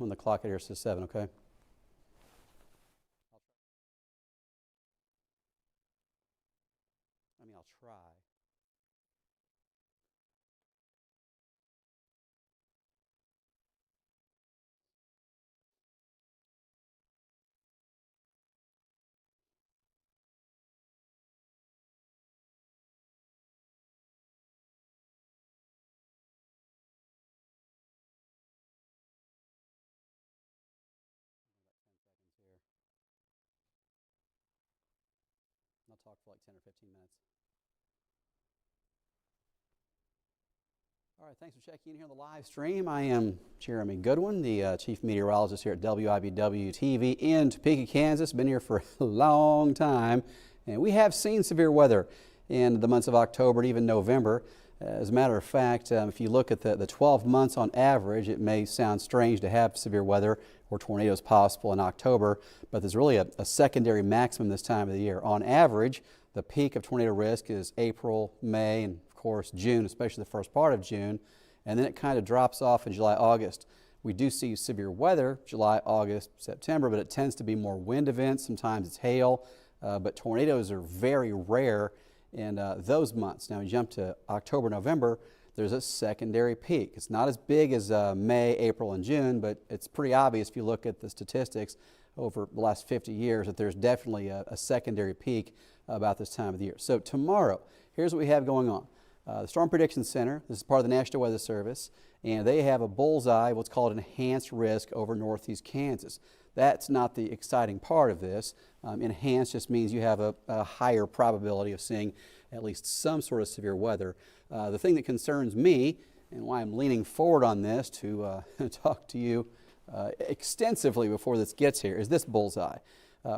when the clock here says 7, okay? I'll try. I'll talk for like 10 or 15 minutes. All right, thanks for checking in here on the live stream. I am Jeremy Goodwin, the Chief Meteorologist here at WIBW TV in Topeka, Kansas. Been here for a long time, and we have seen severe weather in the months of October and even November. As a matter of fact, if you look at the 12 months on average, it may sound strange to have severe weather or tornadoes possible in October, but there's really a secondary maximum this time of the year. On average, the peak of tornado risk is April, May, and of course June, especially the first part of June, and then it kind of drops off in July, August. We do see severe weather July, August, September, but it tends to be more wind events. Sometimes it's hail, but tornadoes are very rare in those months. Now, we jump to October, November, there's a secondary peak. It's not as big as May, April, and June, but it's pretty obvious if you look at the statistics over the last 50 years that there's definitely a secondary peak about this time of the year. So tomorrow, here's what we have going on. The Storm Prediction Center, this is part of the National Weather Service, and they have a bullseye, what's called enhanced risk over northeast Kansas. That's not the exciting part of this. Enhanced just means you have a higher probability of seeing at least some sort of severe weather. The thing that concerns me, and why I'm leaning forward on this to talk to you extensively before this gets here, is this bullseye.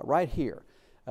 Right here,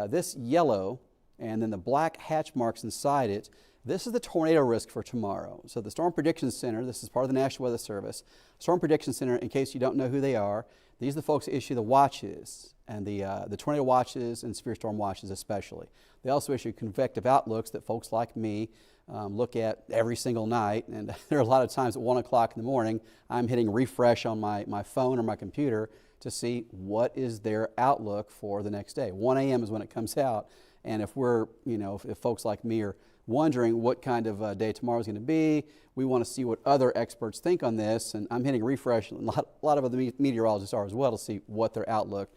this yellow and then the black hatch marks inside it, this is the tornado risk for tomorrow. So the Storm Prediction Center, this is part of the National Weather Service. Storm Prediction Center, in case you don't know who they are, these are the folks that issue the watches, and the tornado watches and severe storm watches especially. They also issue convective outlooks that folks like me look at every single night, and there are a lot of times at 1 o'clock in the morning I'm hitting refresh on my phone or my computer to see what is their outlook for the next day. 1 a.m. is when it comes out, and if we're, if folks like me are wondering what kind of day tomorrow is going to be, we want to see what other experts think on this, and I'm hitting refresh, and a lot of other meteorologists are as well, to see what their outlook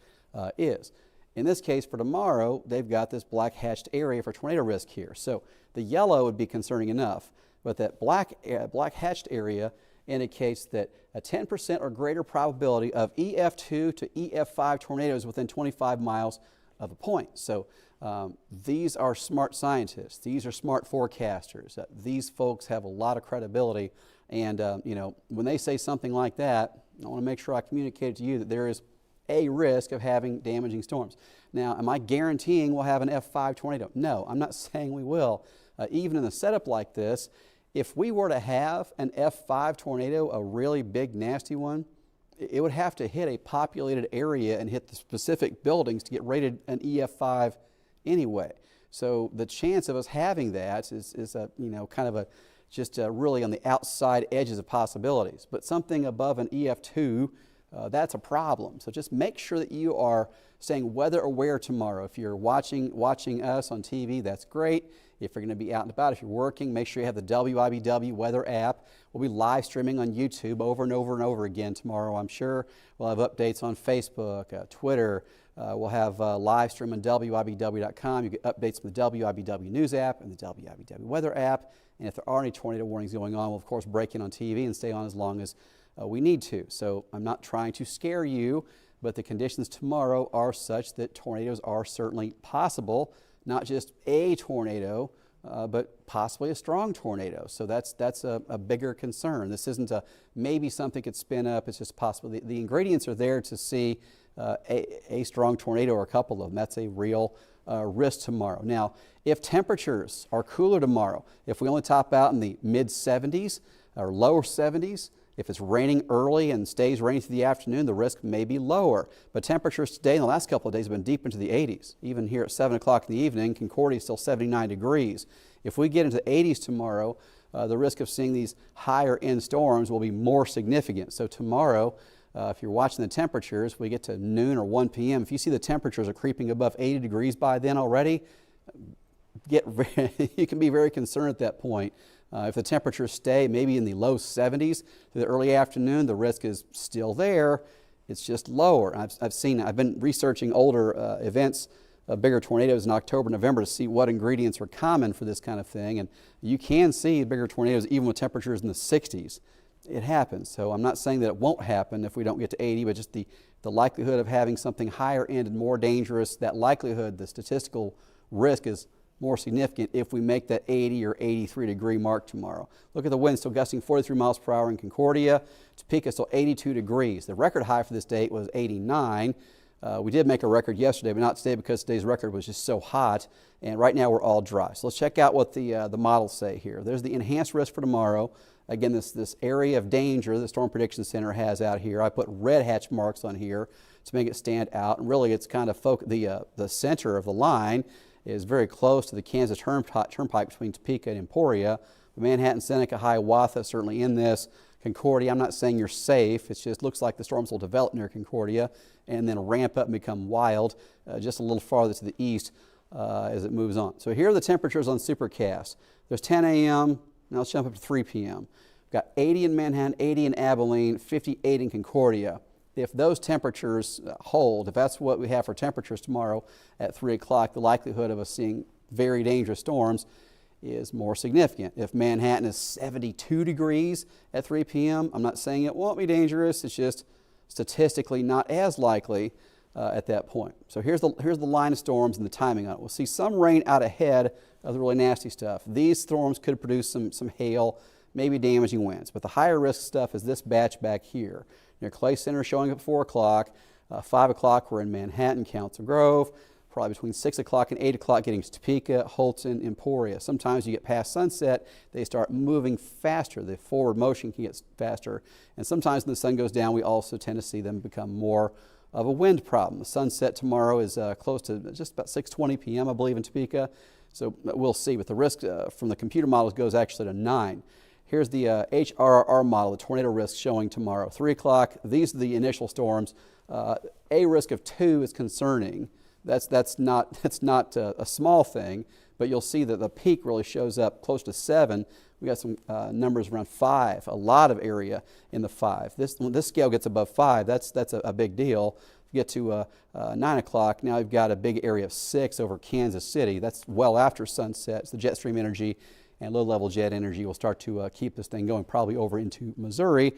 is. In this case, for tomorrow, they've got this black hatched area for tornado risk here. So the yellow would be concerning enough, but that black hatched area indicates that a 10% or greater probability of EF2 to EF5 tornadoes within 25 miles of a point. So these are smart scientists. These are smart forecasters. These folks have a lot of credibility, and when they say something like that, I want to make sure I communicate to you that there is a risk of having damaging storms. Now, am I guaranteeing we'll have an F5 tornado? No, I'm not saying we will. Even in a setup like this, if we were to have an F5 tornado, a really big, nasty one, it would have to hit a populated area and hit the specific buildings to get rated an EF5 anyway. So the chance of us having that is just really on the outside edges of possibilities. But something above an EF2, that's a problem. So just make sure that you are staying weather aware tomorrow. If you're watching us on TV, that's great. If you're going to be out and about, if you're working, make sure you have the WIBW weather app. We'll be live streaming on YouTube over and over and over again tomorrow, I'm sure. We'll have updates on Facebook, Twitter. We'll have live stream on WIBW.com. You get updates from the WIBW News app and the WIBW weather app. And if there are any tornado warnings going on, we'll of course break in on TV and stay on as long as we need to. So I'm not trying to scare you, but the conditions tomorrow are such that tornadoes are certainly possible. Not just a tornado, but possibly a strong tornado. So that's a bigger concern. This isn't maybe something could spin up. It's just possible. The ingredients are there to see a strong tornado or a couple of them. That's a real risk tomorrow. Now, if temperatures are cooler tomorrow, if we only top out in the mid-70s or lower 70s, if it's raining early and stays raining through the afternoon, the risk may be lower. But temperatures today in the last couple of days have been deep into the 80s. Even here at 7 o'clock in the evening, Concordia is still 79 degrees. If we get into the 80s tomorrow, the risk of seeing these higher end storms will be more significant. So tomorrow, If you're watching the temperatures, we get to noon or 1 p.m. If you see the temperatures are creeping above 80 degrees by then already, you can be very concerned at that point. If the temperatures stay maybe in the low 70s through the early afternoon, the risk is still there. It's just lower. I've been researching older events of bigger tornadoes in October, November to see what ingredients were common for this kind of thing. And you can see bigger tornadoes even with temperatures in the 60s. It happens. So I'm not saying that it won't happen if we don't get to 80, but just the likelihood of having something higher end and more dangerous, that likelihood, the statistical risk is more significant if we make that 80 or 83 degree mark tomorrow. Look at the wind still gusting 43 miles per hour in Concordia. Topeka still 82 degrees. The record high for this date was 89. We did make a record yesterday, but not today because today's record was just so hot. And right now we're all dry. So let's check out what the models say here. There's the enhanced risk for tomorrow. Again, this area of danger the Storm Prediction Center has out here. I put red hatch marks on here to make it stand out. And really, it's kind of the center of the line is very close to the Kansas Turnpike between Topeka and Emporia. Manhattan, Seneca, Hiawatha certainly in this. Concordia, I'm not saying you're safe. It just looks like the storms will develop near Concordia and then ramp up and become wild just a little farther to the east as it moves on. So here are the temperatures on Supercast. There's 10 a.m. Now let's jump up to 3 p.m. We've got 80 in Manhattan, 80 in Abilene, 58 in Concordia. If those temperatures hold, if that's what we have for temperatures tomorrow at 3 o'clock, the likelihood of us seeing very dangerous storms is more significant. If Manhattan is 72 degrees at 3 p.m., I'm not saying it won't be dangerous. It's just statistically not as likely at that point. So here's the line of storms and the timing on it. We'll see some rain out ahead of the really nasty stuff. These storms could produce some hail, maybe damaging winds. But the higher risk stuff is this batch back here. Near Clay Center showing up at 4 o'clock. 5 o'clock we're in Manhattan, Council Grove. Probably between 6 o'clock and 8 o'clock getting to Topeka, Holton, Emporia. Sometimes you get past sunset, they start moving faster. The forward motion can get faster. And sometimes when the sun goes down, we also tend to see them become more of a wind problem. The sunset tomorrow is close to just about 6:20 p.m., I believe, in Topeka. So we'll see. But the risk from the computer models goes actually to 9. Here's the HRRR model, the tornado risk showing tomorrow. 3 o'clock, these are the initial storms. A risk of 2 is concerning. That's not a small thing, but you'll see that the peak really shows up close to 7. We got some numbers around 5, a lot of area in the 5. When this scale gets above 5, that's a big deal. If you get to 9 o'clock, now you've got a big area of 6 over Kansas City. That's well after sunset. It's the jet stream energy and low-level jet energy will start to keep this thing going probably over into Missouri.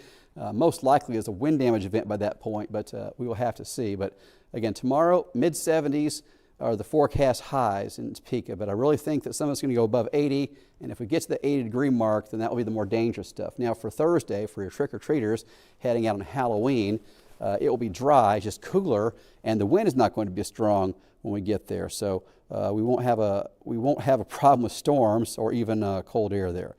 Most likely as a wind damage event by that point, but we will have to see. But again, tomorrow, mid-70s are the forecast highs in Topeka, but I really think that some of it's going to go above 80, and if we get to the 80-degree mark, then that will be the more dangerous stuff. Now for Thursday, for your trick-or-treaters heading out on Halloween, it will be dry, just cooler, and the wind is not going to be as strong when we get there. So we won't have a problem with storms or even cold air there,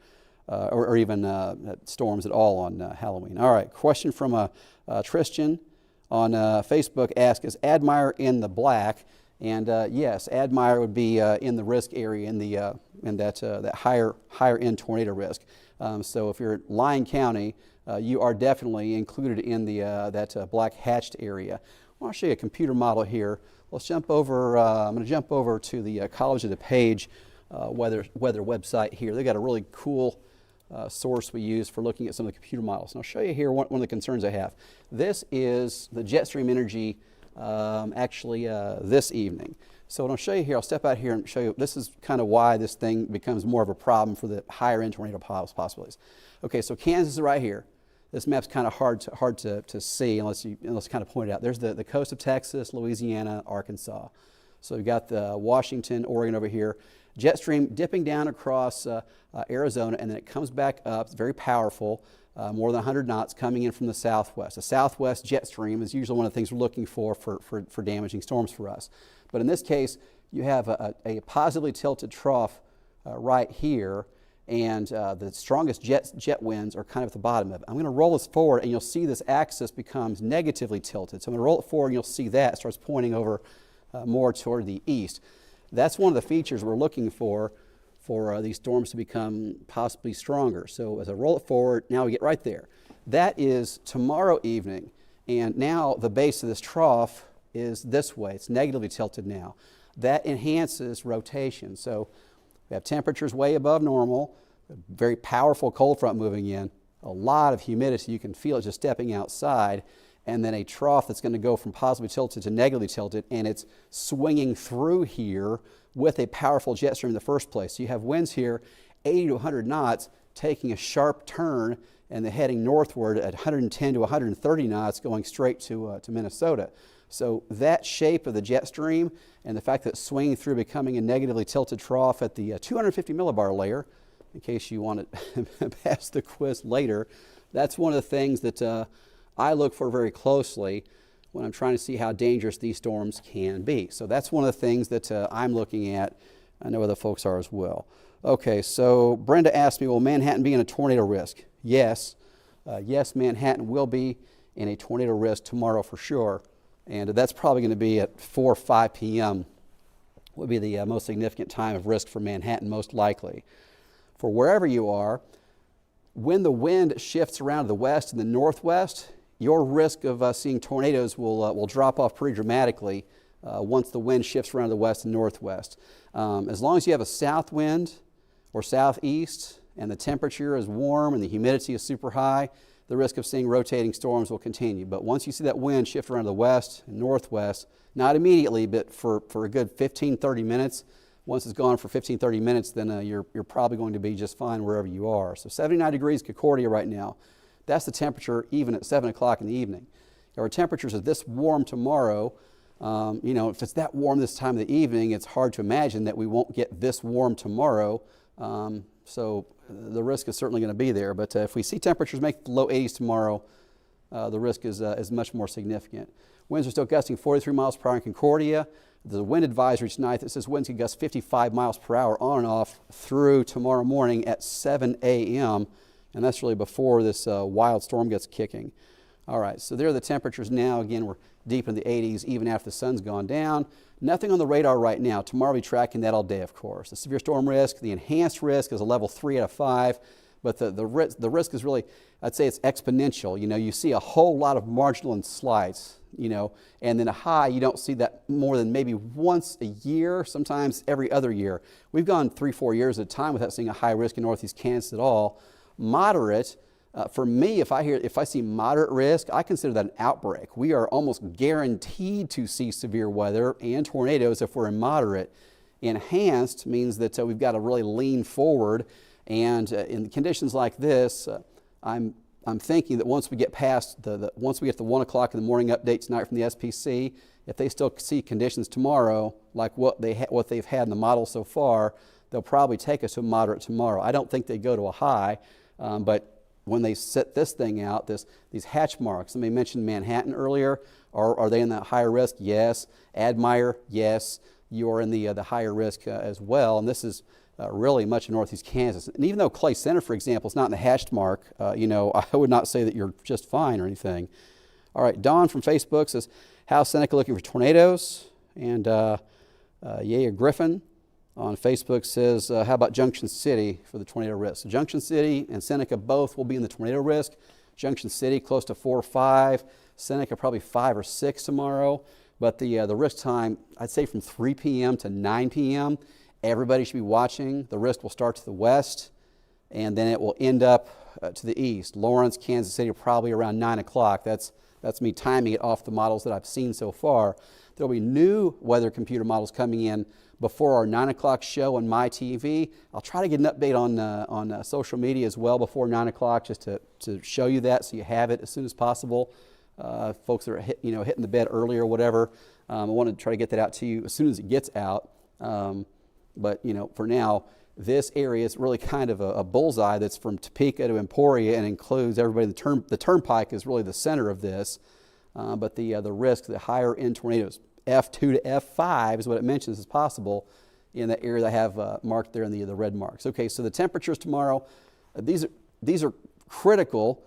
or even storms at all on Halloween. All right, question from Tristan on Facebook asks, is Admire in the black? And yes, Admire would be in the risk area in that higher end tornado risk. So if you're in Lyon County, you are definitely included in that black hatched area. I want to show you a computer model here. Let's jump over. I'm going to jump over to the College of DuPage weather website here. They've got a really cool source we use for looking at some of the computer models. And I'll show you here one of the concerns I have. This is the jet stream energy this evening. So what I'll show you here, I'll step out here and show you, this is kind of why this thing becomes more of a problem for the higher end tornado possibilities. Okay, so Kansas is right here. This map's kind of hard to see unless kind of point it out. There's the coast of Texas, Louisiana, Arkansas. So we've got the Washington, Oregon over here. Jet stream dipping down across Arizona, and then it comes back up. It's very powerful, more than 100 knots coming in from the southwest. The southwest jet stream is usually one of the things we're looking for damaging storms for us. But in this case, you have a positively tilted trough right here, and the strongest jet winds are kind of at the bottom of it. I'm going to roll this forward, and you'll see this axis becomes negatively tilted. So I'm going to roll it forward, and you'll see that it starts pointing over more toward the east. That's one of the features we're looking for these storms to become possibly stronger. So as I roll it forward, now we get right there. That is tomorrow evening. And now the base of this trough is this way. It's negatively tilted now. That enhances rotation. So we have temperatures way above normal, a very powerful cold front moving in, a lot of humidity. You can feel it just stepping outside, and then a trough that's going to go from positively tilted to negatively tilted, and it's swinging through here with a powerful jet stream in the first place. So you have winds here 80 to 100 knots taking a sharp turn and they're heading northward at 110 to 130 knots going straight to Minnesota. So that shape of the jet stream and the fact that it's swinging through, becoming a negatively tilted trough at the 250 millibar layer, in case you want to pass the quiz later, that's one of the things that I look for very closely when I'm trying to see how dangerous these storms can be. So that's one of the things that I'm looking at. I know other folks are as well. Okay, so Brenda asked me, will Manhattan be in a tornado risk? Yes. Yes, Manhattan will be in a tornado risk tomorrow for sure. And that's probably going to be at 4 or 5 p.m. would be the most significant time of risk for Manhattan, most likely. For wherever you are, when the wind shifts around to the west and the northwest, your risk of seeing tornadoes will drop off pretty dramatically once the wind shifts around to the west and northwest. As long as you have a south wind or southeast and the temperature is warm and the humidity is super high, the risk of seeing rotating storms will continue. But once you see that wind shift around to the west and northwest, not immediately, but for a good 15, 30 minutes, once it's gone for 15, 30 minutes, then you're probably going to be just fine wherever you are. So 79 degrees Concordia right now. That's the temperature even at 7 o'clock in the evening. If our temperatures are this warm tomorrow, if it's that warm this time of the evening, it's hard to imagine that we won't get this warm tomorrow. So the risk is certainly going to be there. But if we see temperatures make the low 80s tomorrow, the risk is much more significant. Winds are still gusting 43 miles per hour in Concordia. There's a wind advisory tonight that says winds can gust 55 miles per hour on and off through tomorrow morning at 7 a.m. And that's really before this wild storm gets kicking. All right, so there are the temperatures now. Again, we're deep in the 80s even after the sun's gone down. Nothing on the radar right now. Tomorrow we'll be tracking that all day, of course. The severe storm risk, the enhanced risk is a level 3 out of 5. But the risk is really, I'd say it's exponential. You see a whole lot of marginal and slides, and then a high, you don't see that more than maybe once a year, sometimes every other year. We've gone 3-4 years at a time without seeing a high risk in Northeast Kansas at all. Moderate, for me, if I see moderate risk, I consider that an outbreak. We are almost guaranteed to see severe weather and tornadoes if we're in moderate. Enhanced means that we've got to really lean forward. And in conditions like this, I'm thinking that once we get past once we get the 1 o'clock in the morning update tonight from the SPC, if they still see conditions tomorrow like what they've had in the model so far, they'll probably take us to a moderate tomorrow. I don't think they go to a high, but when they set this thing out, these hatch marks, somebody mentioned Manhattan earlier. Are they in that higher risk? Yes. Admire, yes. You are in the higher risk as well, and this is really much of Northeast Kansas. And even though Clay Center, for example, is not in the hatched mark, I would not say that you're just fine or anything. All right, Dawn from Facebook says, how's Seneca looking for tornadoes? And Yaya Griffin on Facebook says, how about Junction City for the tornado risk? So Junction City and Seneca both will be in the tornado risk. Junction City close to 4 or 5. Seneca probably 5 or 6 tomorrow. But the risk time, I'd say from 3 p.m. to 9 p.m., everybody should be watching. The risk will start to the west, and then it will end up to the east. Lawrence, Kansas City, probably around 9 o'clock. That's me timing it off the models that I've seen so far. There will be new weather computer models coming in before our 9 o'clock show on my TV. I'll try to get an update on social media as well before 9 o'clock, just to show you that so you have it as soon as possible. Folks that are hitting the bed early or whatever, I want to try to get that out to you as soon as it gets out. But for now, this area is really kind of a bullseye that's from Topeka to Emporia and includes everybody. The turnpike is really the center of this, but the risk, the higher end tornadoes, F2 to F5 is what it mentions is possible in that area that I have marked there in the red marks. Okay, so the temperatures tomorrow, these are critical,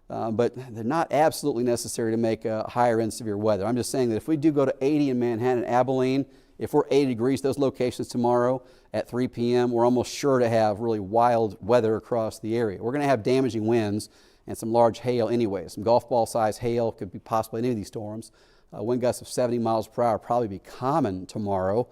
but they're not absolutely necessary to make higher end severe weather. I'm just saying that if we do go to 80 in Manhattan and Abilene, if we're 80 degrees, those locations tomorrow at 3 p.m., we're almost sure to have really wild weather across the area. We're going to have damaging winds, and some large hail anyway. Some golf ball size hail could be possibly any of these storms. Wind gusts of 70 miles per hour probably be common tomorrow.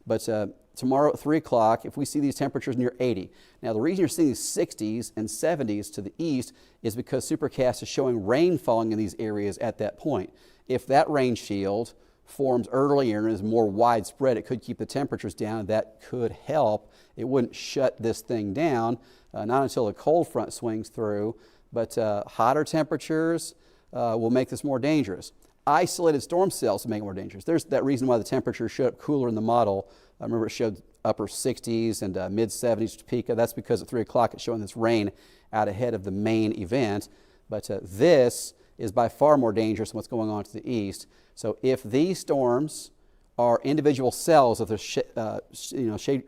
But tomorrow at 3 o'clock, if we see these temperatures near 80. Now, the reason you're seeing these 60s and 70s to the east is because supercast is showing rain falling in these areas at that point. If that rain shield forms earlier and is more widespread, it could keep the temperatures down. That could help. It wouldn't shut this thing down, not until a cold front swings through, but hotter temperatures will make this more dangerous. Isolated storm cells will make it more dangerous. There's that reason why the temperatures showed up cooler in the model. I remember it showed upper 60s and mid 70s to Topeka. That's because at 3 o'clock it's showing this rain out ahead of the main event. But this is by far more dangerous than what's going on to the east. So if these storms are individual cells, if they're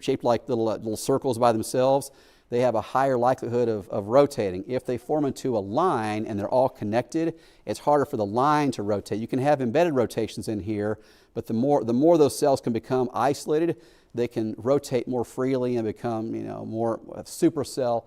shaped like little circles by themselves, they have a higher likelihood of rotating. If they form into a line and they're all connected, it's harder for the line to rotate. You can have embedded rotations in here, but the more those cells can become isolated, they can rotate more freely and become more supercell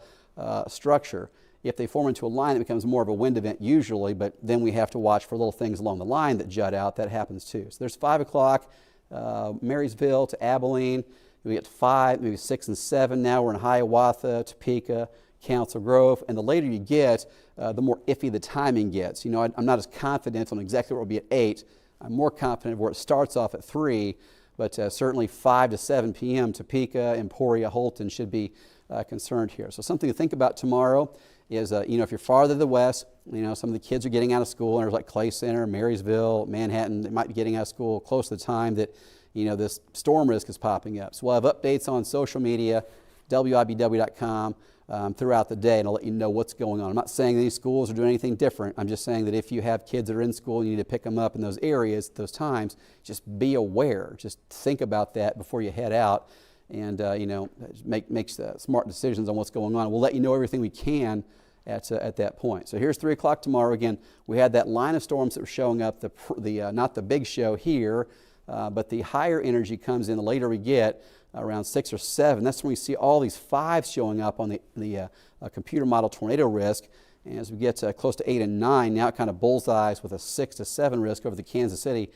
structure. If they form into a line, it becomes more of a wind event usually, but then we have to watch for little things along the line that jut out. That happens too. So there's 5 o'clock, Marysville to Abilene. We get to 5, maybe 6 and 7 now. We're in Hiawatha, Topeka, Council Grove. And the later you get, the more iffy the timing gets. I'm not as confident on exactly where it will be at 8. I'm more confident where it starts off at 3. But certainly 5 to 7 p.m. Topeka, Emporia, Holton should be concerned here. So something to think about tomorrow is, if you're farther to the west, some of the kids are getting out of school, and there's like Clay Center, Marysville, Manhattan, they might be getting out of school close to the time that this storm risk is popping up. So we'll have updates on social media, WIBW.com, throughout the day, and I'll let you know what's going on. I'm not saying these schools are doing anything different. I'm just saying that if you have kids that are in school and you need to pick them up in those areas, those times, just be aware. Just think about that before you head out and, make smart decisions on what's going on. We'll let you know everything we can at that point. So here's 3 o'clock tomorrow. Again, we had that line of storms that were showing up, not the big show here, but the higher energy comes in the later we get, around 6 or 7. That's when we see all these 5s showing up on the computer model tornado risk. And as we get close to 8 and 9, now it kind of bullseyes with a 6 to 7 risk over the Kansas City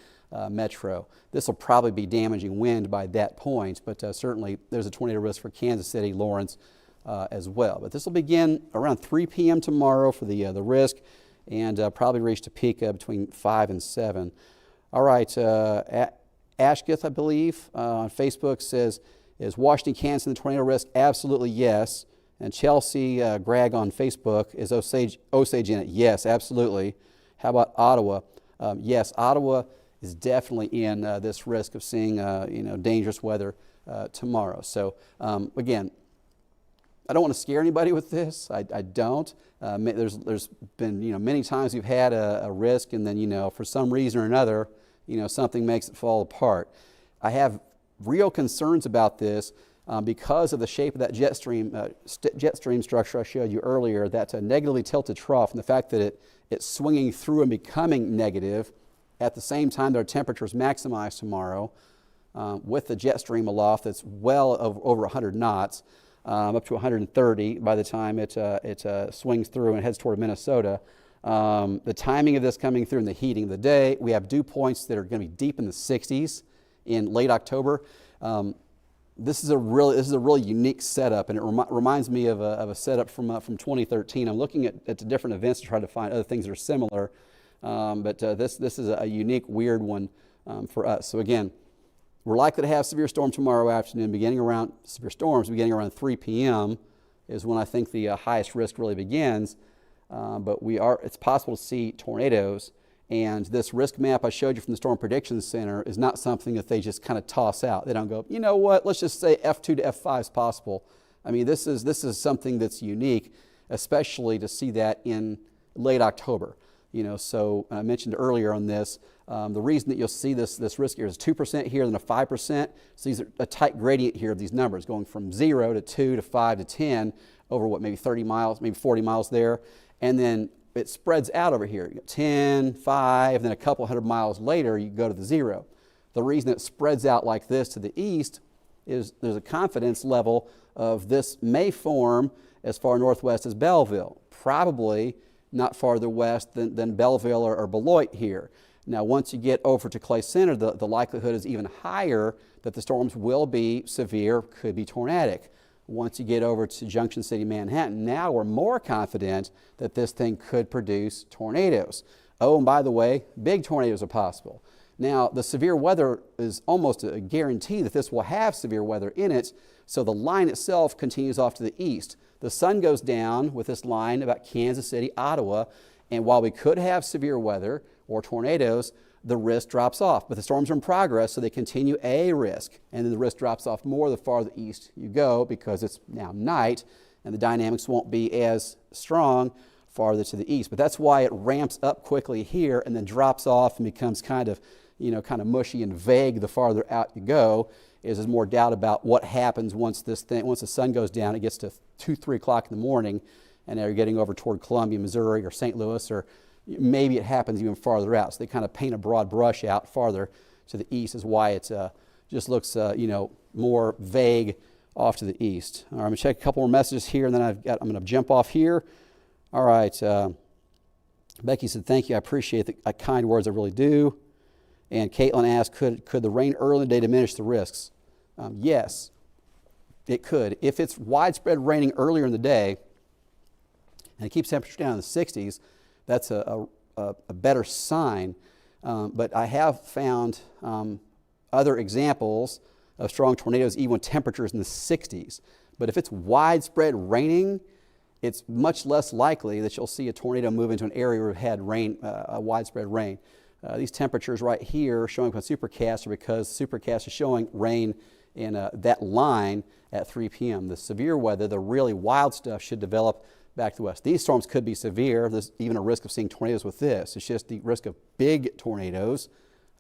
metro. This will probably be damaging wind by that point, but certainly there's a tornado risk for Kansas City, Lawrence as well. But this will begin around 3 p.m. tomorrow for the risk, and probably reach Topeka between 5 and 7. All right, Ashgith, I believe, on Facebook says, is Washington, Kansas in the tornado risk? Absolutely yes. And Chelsea Gregg on Facebook, is Osage in it? Yes, absolutely. How about Ottawa? Yes, Ottawa is definitely in this risk of seeing dangerous weather tomorrow. So again, I don't want to scare anybody with this. I don't. There's been many times we've had a risk, and then for some reason or another something makes it fall apart. I have real concerns about this because of the shape of that jet stream structure I showed you earlier. That's a negatively tilted trough, and the fact that it's swinging through and becoming negative at the same time that our temperatures maximize tomorrow, with the jet stream aloft that's well over 100 knots. Up to 130 by the time it swings through and heads toward Minnesota. The timing of this coming through in the heating of the day, we have dew points that are going to be deep in the 60s in late October. This is a really unique setup, and it reminds me of a setup from 2013. I'm looking at the different events to try to find other things that are similar, but this is a unique, weird one for us. So again, we're likely to have severe storm tomorrow afternoon, beginning around 3 p.m. is when I think the highest risk really begins. But it's possible to see tornadoes, and this risk map I showed you from the Storm Prediction Center is not something that they just kind of toss out. They don't go, you know what, let's just say F2 to F5 is possible. I mean, this is something that's unique, especially to see that in late October. So I mentioned earlier on this, the reason that you'll see this risk here is 2% here, then a 5%. So these are a tight gradient here of these numbers, going from 0 to 2 to 5 to 10 over maybe 30 miles, maybe 40 miles there. And then it spreads out over here. You got 10, 5, and then a couple hundred miles later, you go to the 0. The reason it spreads out like this to the east is there's a confidence level of this may form as far northwest as Belleville. Probably not farther west than Belleville or Beloit here. Now, once you get over to Clay Center, the likelihood is even higher that the storms will be severe, could be tornadic. Once you get over to Junction City, Manhattan, now we're more confident that this thing could produce tornadoes. Oh, and by the way, big tornadoes are possible. Now, the severe weather is almost a guarantee that this will have severe weather in it, so the line itself continues off to the east. The sun goes down with this line about Kansas City, Ottawa, and while we could have severe weather or tornadoes, the risk drops off. But the storms are in progress, so they continue a risk, and then the risk drops off more the farther east you go because it's now night, and the dynamics won't be as strong farther to the east. But that's why it ramps up quickly here and then drops off and becomes kind of mushy and vague the farther out you go. There's more doubt about what happens once the sun goes down. It gets to 2, 3 o'clock in the morning, and now you're getting over toward Columbia, Missouri, or St. Louis, or maybe it happens even farther out. So they kind of paint a broad brush out farther to the east is why it just looks more vague off to the east. All right, I'm going to check a couple more messages here, and then I'm going to jump off here. All right. Becky said, thank you. I appreciate the kind words. I really do. And Caitlin asked, could the rain early in the day diminish the risks? Yes, it could. If it's widespread raining earlier in the day and it keeps temperature down in the 60s, that's a better sign. But I have found other examples of strong tornadoes even with temperatures in the 60s. But if it's widespread raining, it's much less likely that you'll see a tornado move into an area where we've had rain, widespread rain. These temperatures right here showing on Supercast are because Supercast is showing rain in that line at 3 p.m. The severe weather, the really wild stuff, should develop back to the west. These storms could be severe. There's even a risk of seeing tornadoes with this. It's just the risk of big tornadoes.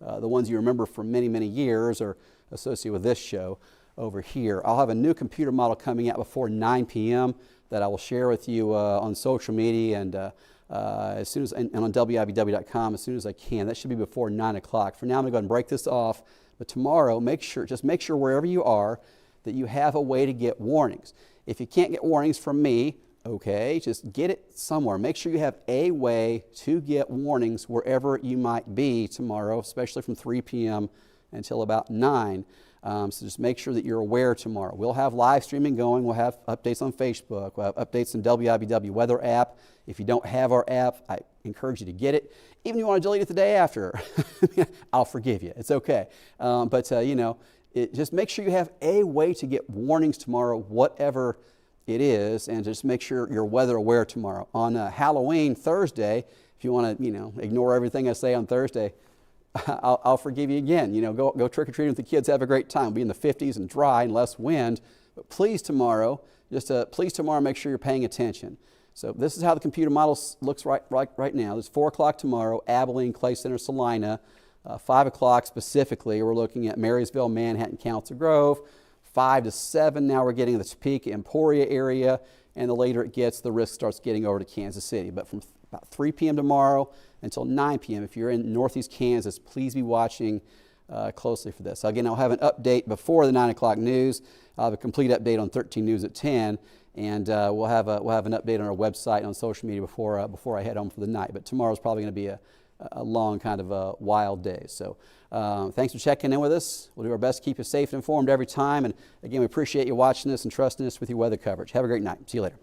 The ones you remember from many, many years are associated with this show over here. I'll have a new computer model coming out before 9 p.m. that I will share with you on social media and as soon as and on WIBW.com as soon as I can. That should be before 9 o'clock. For now, I'm going to go ahead and break this off. But tomorrow, just make sure wherever you are that you have a way to get warnings. If you can't get warnings from me, okay, just get it somewhere. Make sure you have a way to get warnings wherever you might be tomorrow, especially from 3 p.m. until about 9. So just make sure that you're aware tomorrow. We'll have live streaming going. We'll have updates on Facebook. We'll have updates in WIBW Weather app. If you don't have our app, I encourage you to get it. Even if you want to delete it the day after, I'll forgive you. It's okay. Just make sure you have a way to get warnings tomorrow, whatever it is, and just make sure you're weather aware tomorrow. On Halloween, Thursday, if you want to, ignore everything I say on Thursday, I'll forgive you again. Go trick-or-treating with the kids, have a great time. We'll be in the 50s and dry and less wind. But please tomorrow, make sure you're paying attention. So this is how the computer model looks right now. It's 4 o'clock tomorrow, Abilene, Clay Center, Salina. 5 o'clock specifically, we're looking at Marysville, Manhattan, Council Grove. 5 to 7, now we're getting the Topeka, Emporia area. And the later it gets, the risk starts getting over to Kansas City. But from about 3 p.m. tomorrow until 9 p.m., if you're in northeast Kansas, please be watching closely for this. Again, I'll have an update before the 9 o'clock news. I'll have a complete update on 13 News at 10. And we'll have an update on our website and on social media before I head home for the night. But tomorrow's probably going to be a long kind of a wild day. So thanks for checking in with us. We'll do our best to keep you safe and informed every time. And again, we appreciate you watching us and trusting us with your weather coverage. Have a great night. See you later.